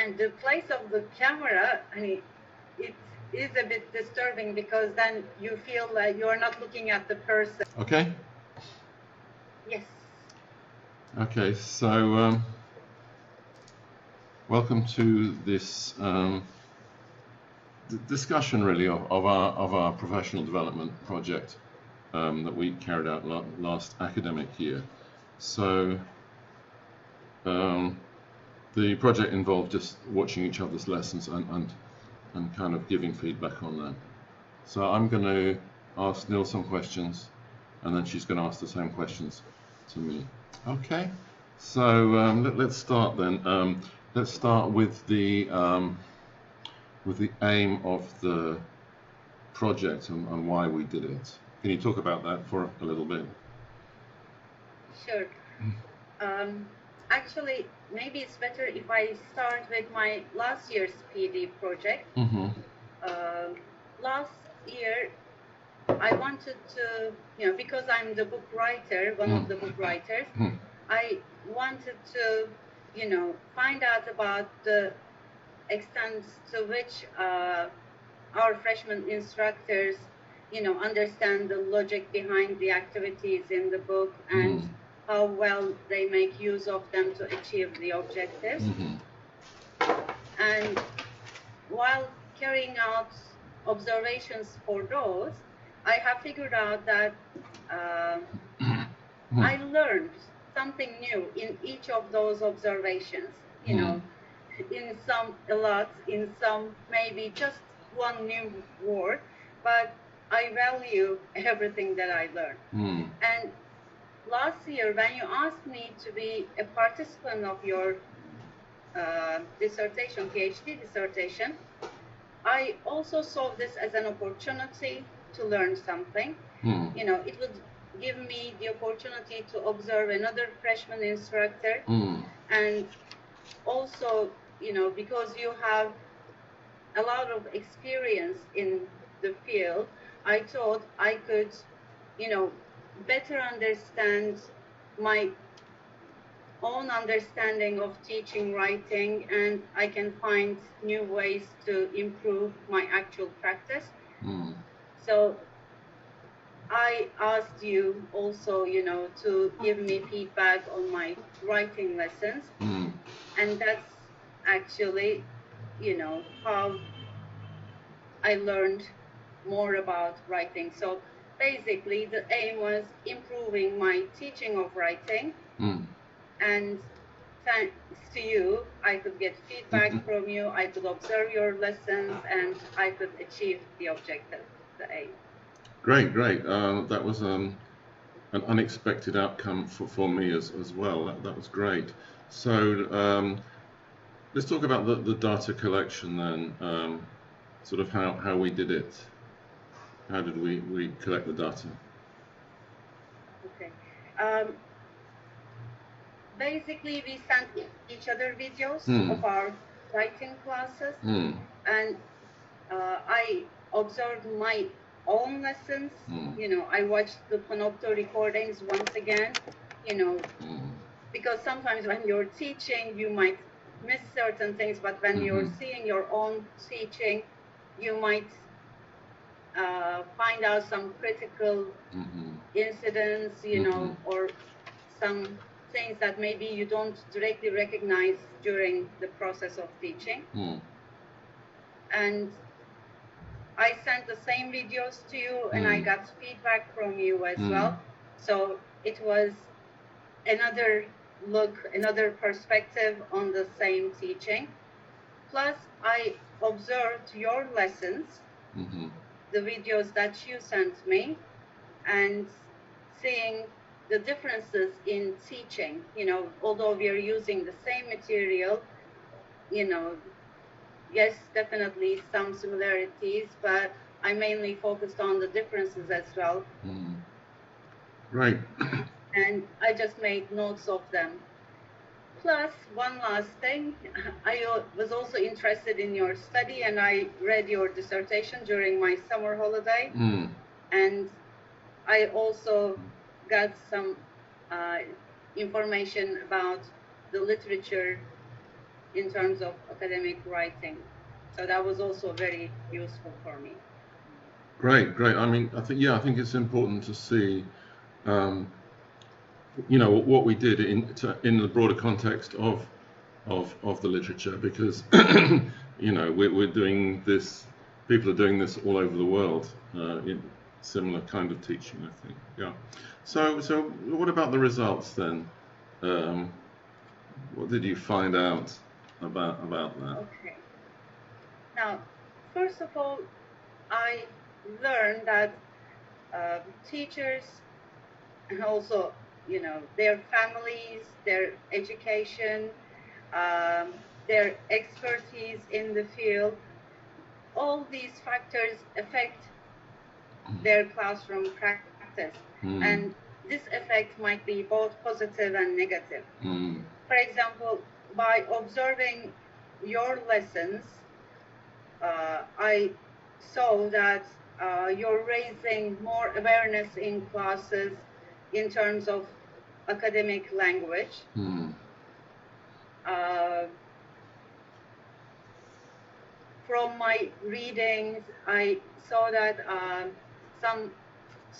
And the place of the camera, I mean, it is a bit disturbing because then you feel like you're not looking at the person. Okay. Yes. Okay, so welcome to this discussion, really, of our professional development project that we carried out last academic year. So the project involved just watching each other's lessons and kind of giving feedback on them. So I'm going to ask Nil some questions, and then she's going to ask the same questions to me. Okay. So let's start then. Let's start with the aim of the project and why we did it. Can you talk about that for a little bit? Sure. Actually, maybe it's better if I start with my last year's PD project. Mm-hmm. Last year, I wanted to, because I'm the book writer, one of the book writers, I wanted to, find out about the extent to which our freshman instructors, understand the logic behind the activities in the book and how well they make use of them to achieve the objectives. And while carrying out observations for those, I have figured out that I learned something new in each of those observations, in some a lot, in some maybe just one new word, but I value everything that I learned. And last year, when you asked me to be a participant of your dissertation, PhD dissertation, I also saw this as an opportunity to learn something. It would give me the opportunity to observe another freshman instructor. And also, because you have a lot of experience in the field, I thought I could, better understand my own understanding of teaching writing, and I can find new ways to improve my actual practice. So I asked you also, to give me feedback on my writing lessons. And that's actually, how I learned more about writing. So basically, the aim was improving my teaching of writing. And thanks to you, I could get feedback from you, I could observe your lessons, and I could achieve the objective, the aim. Great. That was an unexpected outcome for me as well. That was great. So let's talk about the data collection then, sort of how we did it. How did we collect the data? Okay. Basically, we sent each other videos of our writing classes, and I observed my own lessons. I watched the Panopto recordings once again, because sometimes when you're teaching, you might miss certain things, but when you're seeing your own teaching, you might find out some critical incidents, or some things that maybe you don't directly recognize during the process of teaching. And I sent the same videos to you, and I got feedback from you as well. So it was another look, another perspective on the same teaching. Plus, I observed your lessons, the videos that you sent me, and seeing the differences in teaching. Although we are using the same material, yes, definitely some similarities, but I mainly focused on the differences as well. Right. And I just made notes of them. Plus, one last thing, I was also interested in your study, and I read your dissertation during my summer holiday. And I also got some information about the literature, in terms of academic writing. So that was also very useful for me. Great, great. I mean, I think it's important to see, what we did in the broader context of the literature, because we're doing this. People are doing this all over the world in similar kind of teaching, I think. Yeah. So what about the results then? What did you find out about that? Okay. Now, first of all, I learned that teachers, and also their families, their education, their expertise in the field, all these factors affect their classroom practice. And this effect might be both positive and negative. For example, by observing your lessons, I saw that you're raising more awareness in classes in terms of academic language. From my readings, I saw that some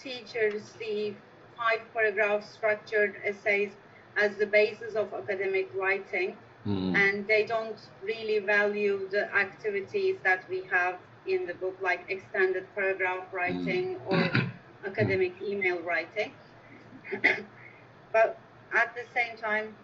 teachers see 5-paragraph structured essays as the basis of academic writing, and they don't really value the activities that we have in the book, like extended paragraph writing or academic email writing. But at the same time,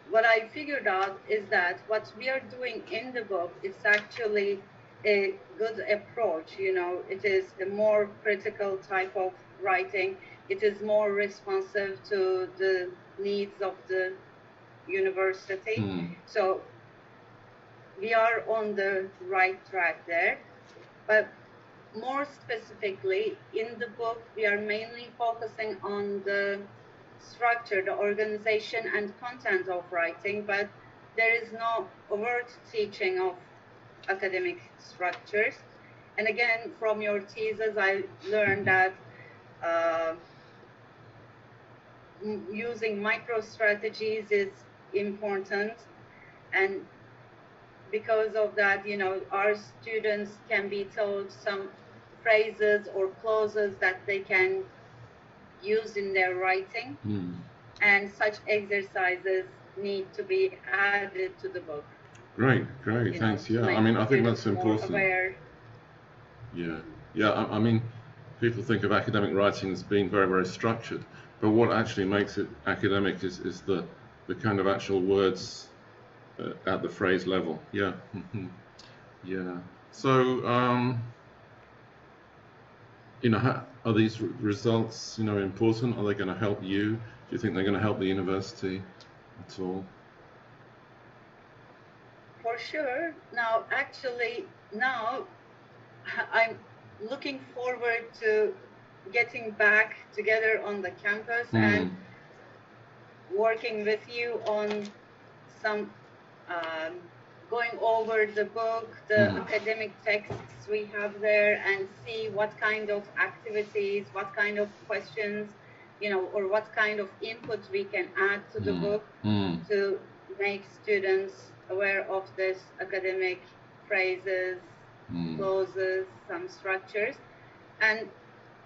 what I figured out is that what we are doing in the book is actually a good approach. It is a more critical type of writing. It is more responsive to the needs of the university. So we are on the right track there. But more specifically, in the book, we are mainly focusing on the structure, the organization and content of writing, but there is no overt teaching of academic structures. And again, from your thesis, I learned that using micro strategies is important, and because of that, our students can be taught some phrases or clauses that they can use in their writing, and such exercises need to be added to the book. Great, thanks. Yeah, I mean, I think that's important. Yeah. I mean, people think of academic writing as being very, very structured, but what actually makes it academic is the kind of actual words at the phrase level. Yeah. Yeah. So, are these results, important? Are they going to help you? Do you think they're going to help the university at all? For sure. Now, I'm looking forward to getting back together on the campus and working with you on some going over the book, the academic texts we have there, and see what kind of activities, what kind of questions, or what kind of input we can add to the book to make students aware of this academic phrases, clauses, some structures. And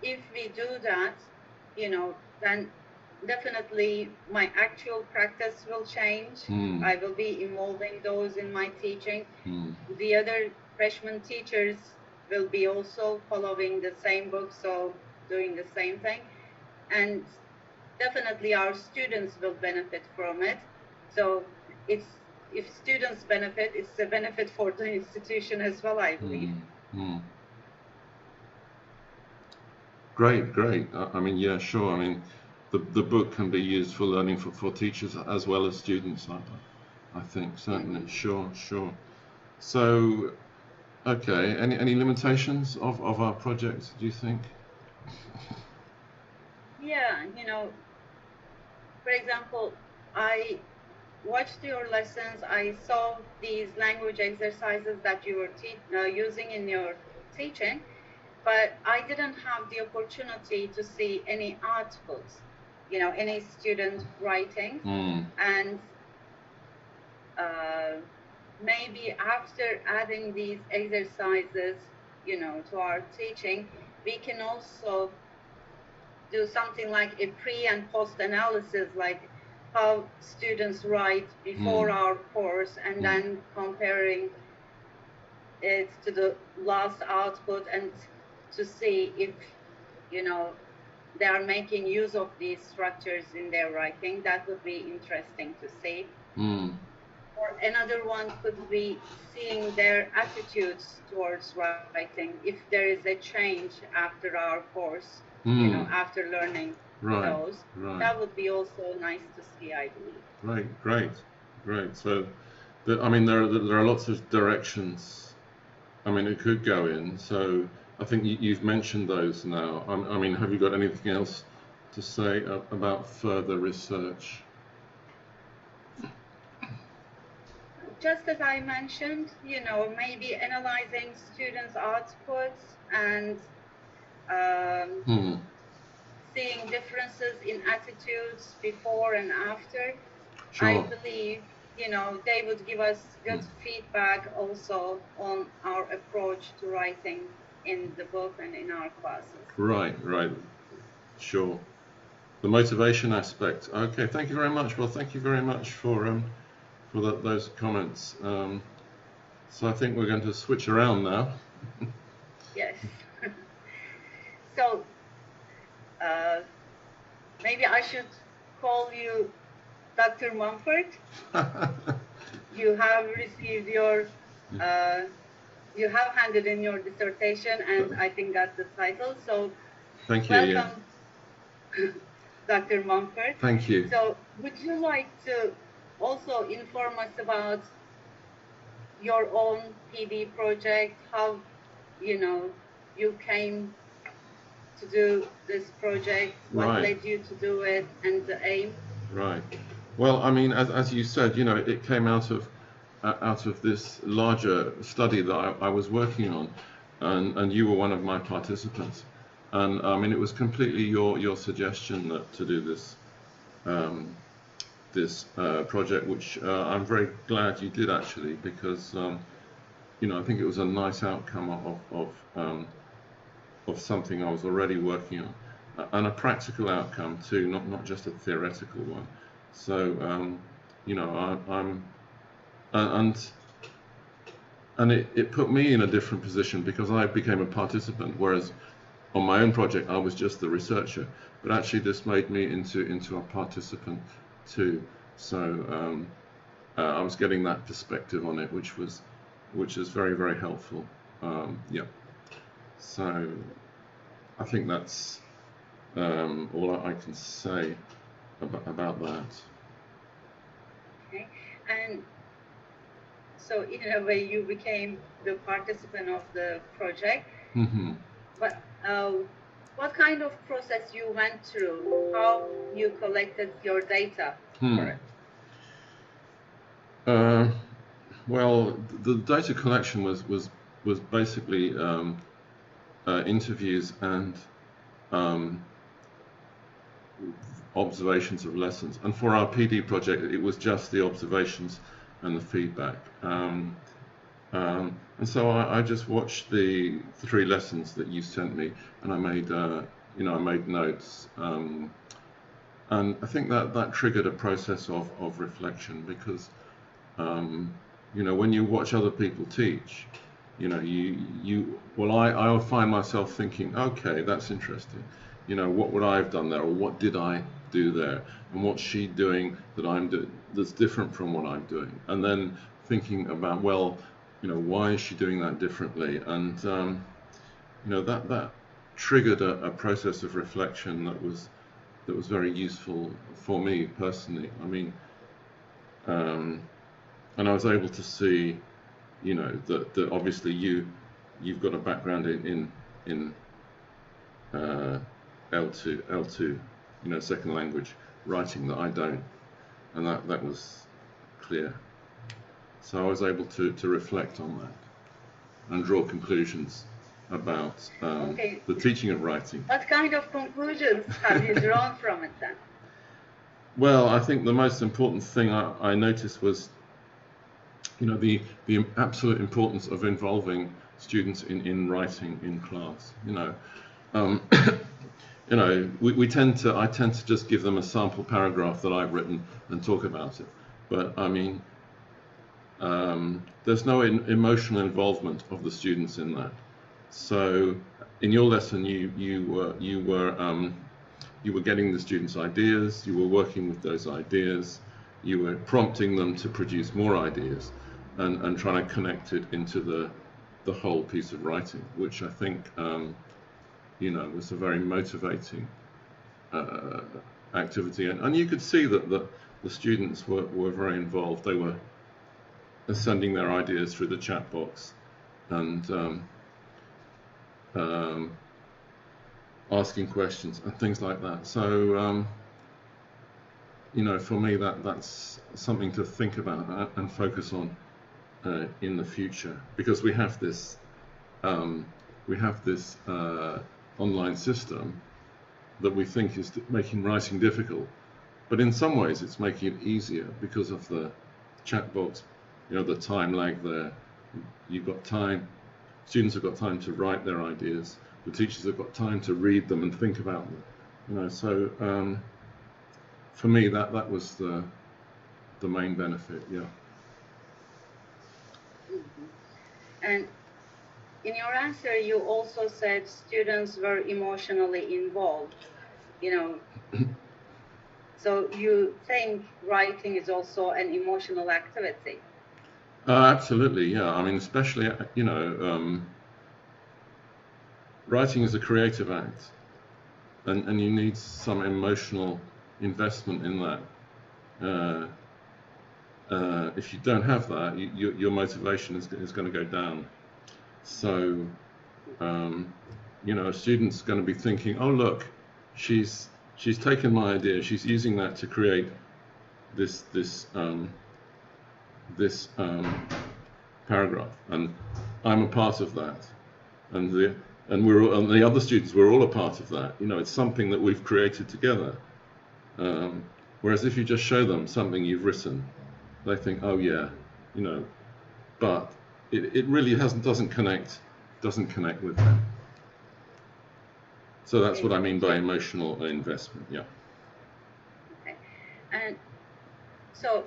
if we do that, then definitely my actual practice will change. I will be involving those in my teaching. The other freshman teachers will be also following the same book, so doing the same thing. And definitely our students will benefit from it. So if students benefit, it's a benefit for the institution as well, I believe. Great. I mean, yeah, sure. I mean, the book can be used for learning for teachers as well as students, I think, certainly. Sure. So, okay, any limitations of our project, do you think? Yeah, for example, I watched your lessons, I saw these language exercises that you were using in your teaching, but I didn't have the opportunity to see any articles. any student writing, and maybe after adding these exercises, to our teaching, we can also do something like a pre and post analysis, like how students write before our course, and then comparing it to the last output, and to see if, they are making use of these structures in their writing. That would be interesting to see. Or another one could be seeing their attitudes towards writing, if there is a change after our course, after learning those. That would be also nice to see, I believe. Great. So, there are lots of directions. It could go in. So I think you've mentioned those now. Have you got anything else to say about further research? Just as I mentioned, maybe analyzing students' outputs and seeing differences in attitudes before and after. Sure. I believe, they would give us good feedback also on our approach to writing in the book and in our classes. Right. Sure. The motivation aspect. Okay, thank you very much. Well, thank you very much for those comments. So I think we're going to switch around now. Yes. So maybe I should call you Dr. Mumford. You have received your, you have handed in your dissertation, and I think got the title. So thank you. Welcome, Dr. Mumford. Thank you. So would you like to also inform us about your own PD project, how, you came to do this project, what led you to do it, and the aim? Right. Well, as you said, it came out of this larger study that I was working on, and you were one of my participants. And it was completely your suggestion to do this project, which I'm very glad you did, actually, because I think it was a nice outcome of something I was already working on, and a practical outcome too, not just a theoretical one. So it put me in a different position, because I became a participant, whereas on my own project I was just the researcher. But actually this made me into a participant too. So I was getting that perspective on it, which is very, very helpful. So I think that's all I can say about that. Okay, and so in a way you became the participant of the project. But what kind of process you went through? How you collected your data for it? Well, the data collection was basically interviews and observations of lessons. And for our PD project, it was just the observations and the feedback. And so I just watched the 3 lessons that you sent me, and I made I made notes. And I think that triggered a process of reflection, because when you watch other people teach, I'll find myself thinking, okay, that's interesting. What would I have done there, or what did I do there, and what's she doing that I'm doing that's different from what I'm doing? And then thinking about, well, why is she doing that differently? And that triggered a process of reflection that was very useful for me personally. And I was able to see, that obviously you've got a background in L2, second language writing that I don't, and that was clear. So I was able to reflect on that and draw conclusions about the teaching of writing. What kind of conclusions have you drawn from it then? Well, I think the most important thing I noticed was, the absolute importance of involving students in writing in class. Um, I tend to just give them a sample paragraph that I've written and talk about it. But I mean, there's no emotional involvement of the students in that. So in your lesson, you were getting the students' ideas, you were working with those ideas, you were prompting them to produce more ideas, and trying to connect it into the whole piece of writing, which I think was a very motivating activity, and you could see that the students were very involved. They were sending their ideas through the chat box and asking questions and things like that. So for me that's something to think about and focus on in the future, because we have this online system that we think is making writing difficult, but in some ways it's making it easier because of the chat box, the time lag there. You've got time, students have got time to write their ideas, the teachers have got time to read them and think about them, so for me that was the main benefit. And in your answer, you also said students were emotionally involved, So you think writing is also an emotional activity? Absolutely, yeah. I mean, especially, writing is a creative act, and you need some emotional investment in that. If you don't have that, your motivation is going to go down. So, a student's going to be thinking, "Oh, look, she's taken my idea. She's using that to create this paragraph, and I'm a part of that, and the other students, we're all a part of that. It's something that we've created together. Whereas if you just show them something you've written, they think, oh yeah, but it really doesn't connect with them. So that's what I mean by emotional investment. Yeah. Okay. And so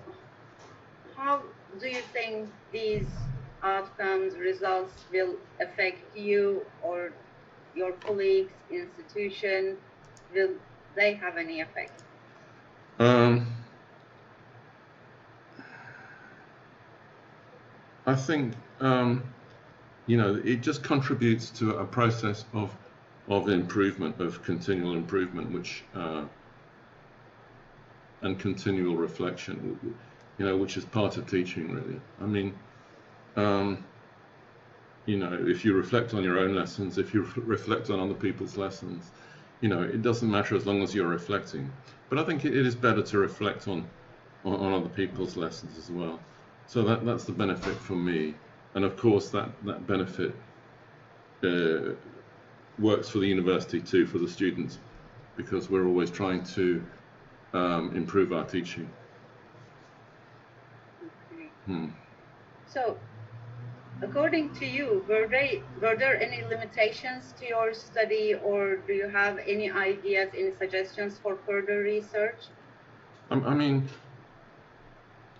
how do you think these outcomes, results will affect you or your colleagues, institution? Will they have any effect? I think it just contributes to a process of improvement, of continual improvement, which and continual reflection, which is part of teaching, really. I mean, if you reflect on your own lessons, if you reflect on other people's lessons, it doesn't matter as long as you're reflecting. But I think it is better to reflect on other people's lessons as well. So that's the benefit for me, and of course that benefit works for the university too, for the students, because we're always trying to improve our teaching. Okay. So, according to you, were there any limitations to your study, or do you have any ideas, any suggestions for further research? I mean,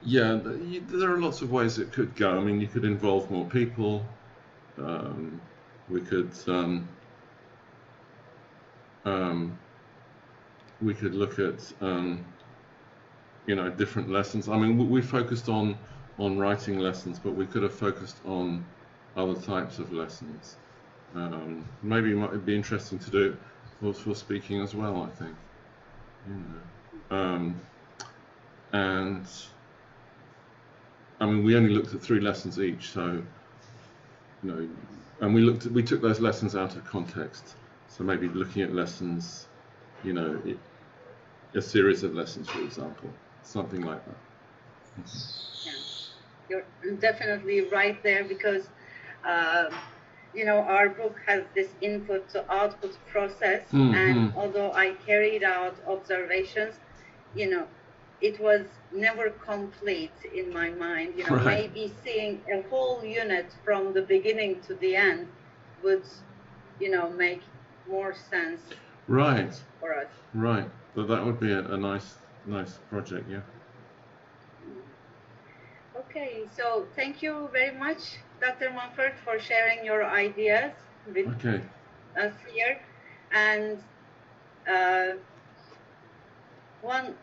yeah, there are lots of ways it could go. I mean, you could involve more people. We could look at different lessons. I mean, we focused on writing lessons, but we could have focused on other types of lessons. Maybe it might be interesting to do it for speaking as well, I think. And I mean, we only looked at 3 lessons each, so and we took those lessons out of context. So maybe looking at lessons, a series of lessons, for example, something like that. Yeah, you're definitely right there, because our book has this input to output process, and although I carried out observations, it was never complete in my mind. You know, Right. maybe seeing a whole unit from the beginning to the end would, you know, make more sense. Right. For us. Right. So that would be a nice project, yeah. Okay, so thank you very much, Dr. Mumford, for sharing your ideas with us here. And one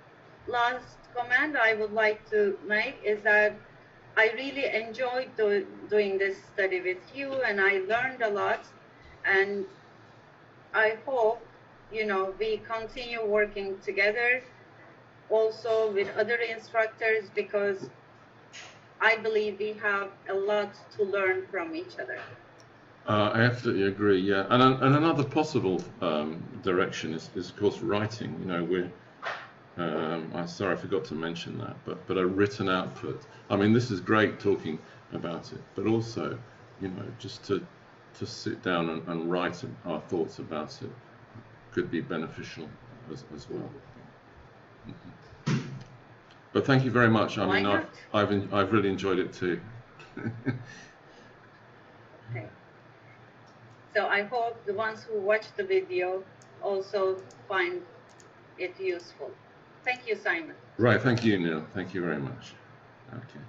last comment I would like to make is that I really enjoyed doing this study with you, and I learned a lot. And I hope, you know, we continue working together also with other instructors, because I believe we have a lot to learn from each other. I absolutely agree. Yeah, and another possible direction is of course writing. You know, we're I'm sorry I forgot to mention that, but a written output. I mean, this is great talking about it, but also, you know, just to sit down and write our thoughts about it could be beneficial as well. Mm-hmm. But thank you very much. I mean, I've really enjoyed it too. Okay. So I hope the ones who watch the video also find it useful. Thank you, Simon. Right. Thank you, Neil. Thank you very much. Okay.